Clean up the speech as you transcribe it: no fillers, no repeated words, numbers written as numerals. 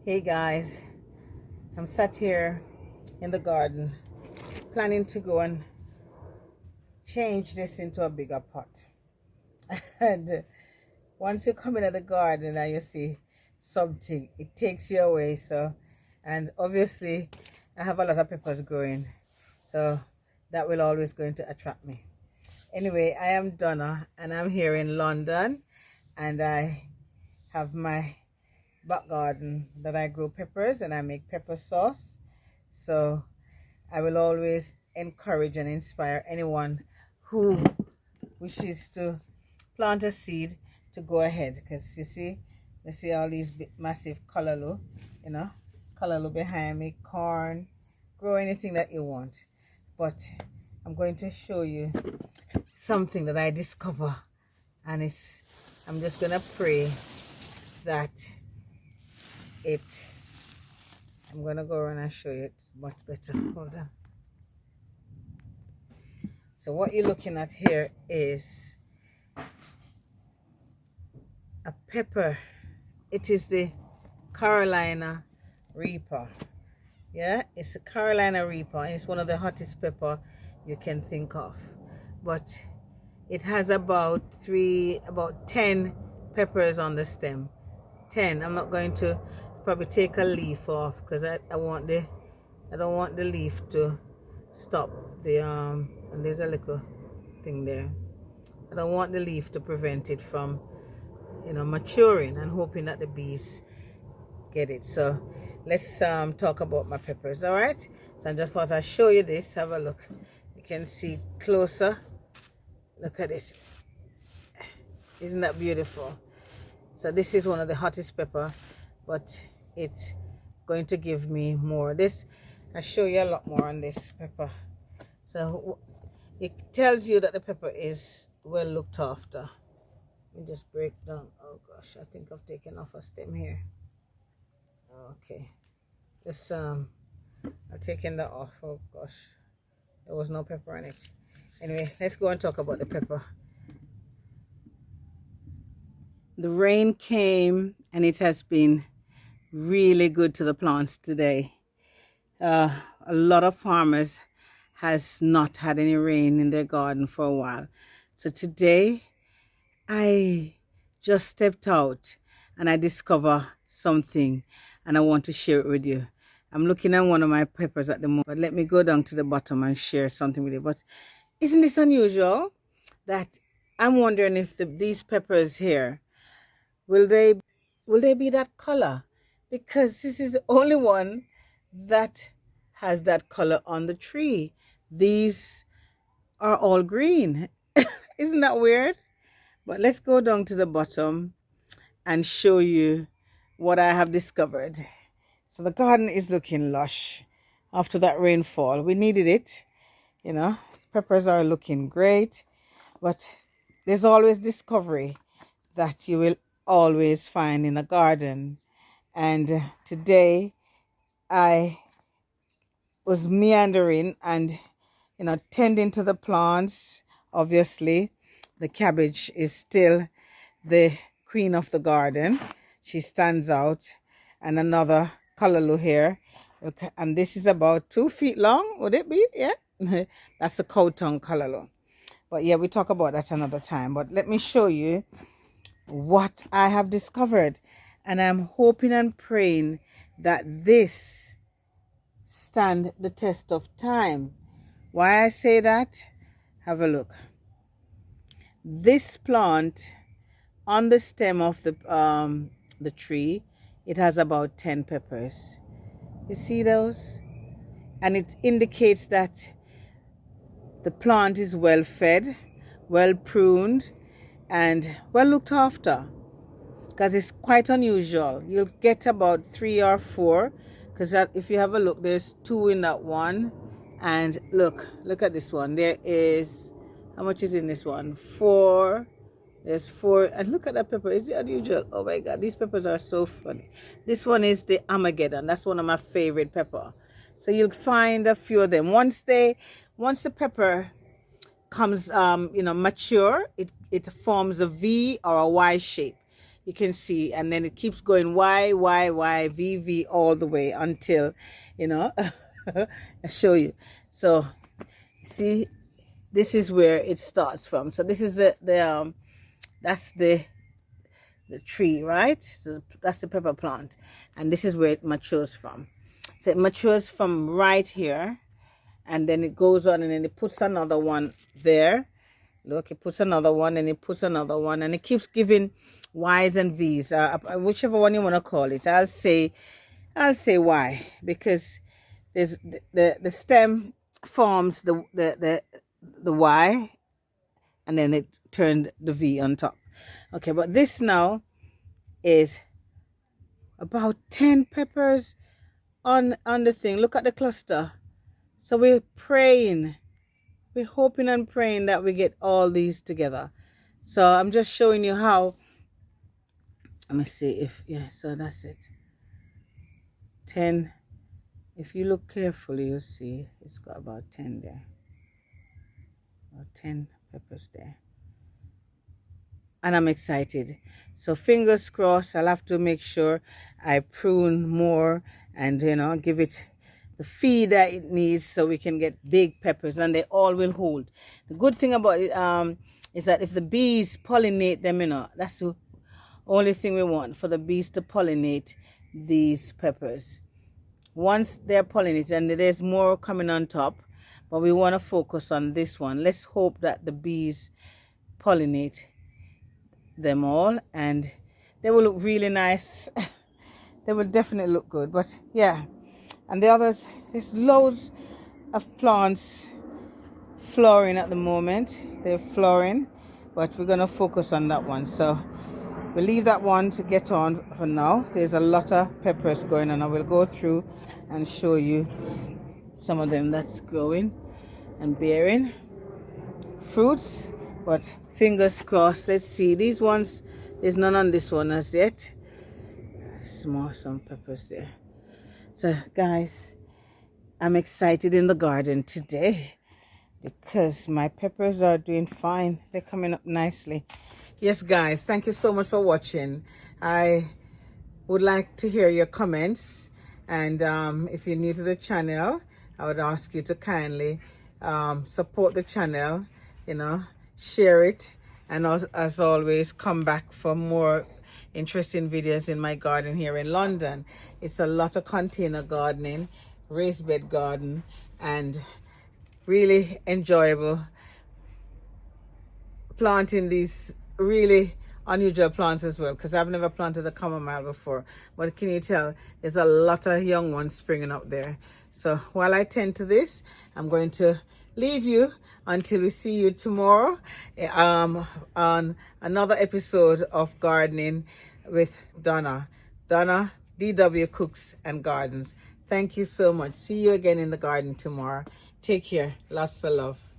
Hey guys, I'm sat here in the garden planning to go and change this into a bigger pot. And once you come into the garden and you see something, it takes you away. And obviously I have a lot of peppers growing, so that will always going to attract me. Anyway, I am Donna and I'm here in London, and I have my back garden that I grow peppers and I make pepper sauce. So I will always encourage and inspire anyone who wishes to plant a seed to go ahead, because you see all these massive callaloo, callaloo behind me, corn, grow anything that you want. But I'm going to show you something that I discover, and I'm just gonna pray that I'm gonna go around and show you it much better. Hold on. So what you're looking at here is a pepper. It is the Carolina Reaper. Yeah, it's a Carolina Reaper, and it's one of the hottest pepper you can think of. But it has about 10 peppers on the stem. 10. I'm not going to probably take a leaf off because I don't want the leaf to stop the and there's a little thing there. I don't want the leaf to prevent it from maturing and hoping that the bees get it. So let's talk about my peppers. All right, so I just thought I'd show you this. Have a look. You can see closer. Look at it. Isn't that beautiful? So this is one of the hottest pepper, but it's going to give me more. I'll show you a lot more on this pepper. So it tells you that the pepper is well looked after. Let me just break down. Oh gosh, I think I've taken off a stem here. Okay, I've taken that off. Oh gosh, there was no pepper on it. Anyway, let's go and talk about the pepper. The rain came and it has been really good to the plants today. A lot of farmers has not had any rain in their garden for a while. So today I just stepped out and I discovered something and I want to share it with you. I'm looking at one of my peppers at the moment, but let me go down to the bottom and share something with you. But isn't this unusual that I'm wondering if these peppers here, will they be that color? Because this is the only one that has that color on the tree. These are all green. Isn't that weird? But let's go down to the bottom and show you what I have discovered. So the garden is looking lush after that rainfall. We needed it. Peppers are looking great, but there's always discovery that you will always find in a garden. And today I was meandering and tending to the plants. Obviously the cabbage is still the queen of the garden. She stands out. And another callaloo here, and this is about 2 feet long. Would it be? Yeah. That's a cow tongue callaloo. But yeah, we talk about that another time. But let me show you what I have discovered, and I'm hoping and praying that this stand the test of time. Why I say that? Have a look. This plant on the stem of the tree, it has about 10 peppers. You see those? And it indicates that the plant is well fed, well pruned, and well looked after, because it's quite unusual. You'll get about 3 or 4, because if you have a look, there's 2 in that one. And look at this one. There is, how much is in this one? 4. There's 4. And look at that pepper. Is it unusual? Oh my God, these peppers are so funny. This one is the Amageddon. That's one of my favorite pepper. So you'll find a few of them. Once the pepper comes mature, it forms a V or a Y shape. you can see, and then it keeps going Y, Y, Y, V, V all the way until, you know, I'll show you. So see, this is where it starts from. So this is that's the tree, right? So that's the pepper plant, and this is where it matures from. So it matures from right here, and then it goes on, and then it puts another one there. Look, it puts another one, and it puts another one, and it keeps giving Y's and V's, whichever one you want to call it. I'll say Y, because there's the stem forms the Y, and then it turned the V on top. Okay, but this now is about 10 peppers on the thing. Look at the cluster. So we're praying, we're hoping and praying that we get all these together. So I'm just showing you how. Let me see if, yeah, so that's it. 10. If you look carefully, you'll see it's got about 10 there. About 10 peppers there. And I'm excited. So fingers crossed. I'll have to make sure I prune more and, you know, give it the feed that it needs so we can get big peppers, and they all will hold. The good thing about it is that if the bees pollinate them, you know, that's the only thing we want, for the bees to pollinate these peppers. Once they're pollinated, and there's more coming on top, but we want to focus on this one. Let's hope that the bees pollinate them all, and they will look really nice. They will definitely look good. But yeah, and the others, there's loads of plants flowering at the moment. They're flowering, but we're going to focus on that one. So we'll leave that one to get on for now. There's a lot of peppers going on. I will go through and show you some of them that's growing and bearing fruits. But fingers crossed. Let's see. These ones, there's none on this one as yet. Some peppers there. So guys, I'm excited in the garden today because my peppers are doing fine. They're coming up nicely. Yes guys, thank you so much for watching. I would like to hear your comments, and if you're new to the channel, I would ask you to kindly support the channel, you know, share it, and as always, come back for more interesting videos in my garden here in London. It's a lot of container gardening, raised bed garden, and really enjoyable planting these really unusual plants as well, because I've never planted a chamomile before. But can you tell, there's a lot of young ones springing up there. So while I tend to this, I'm going to leave you until we see you tomorrow on another episode of Gardening with Donna DW Cooks and Gardens. Thank you so much. See you again in the garden tomorrow. Take care. Lots of love.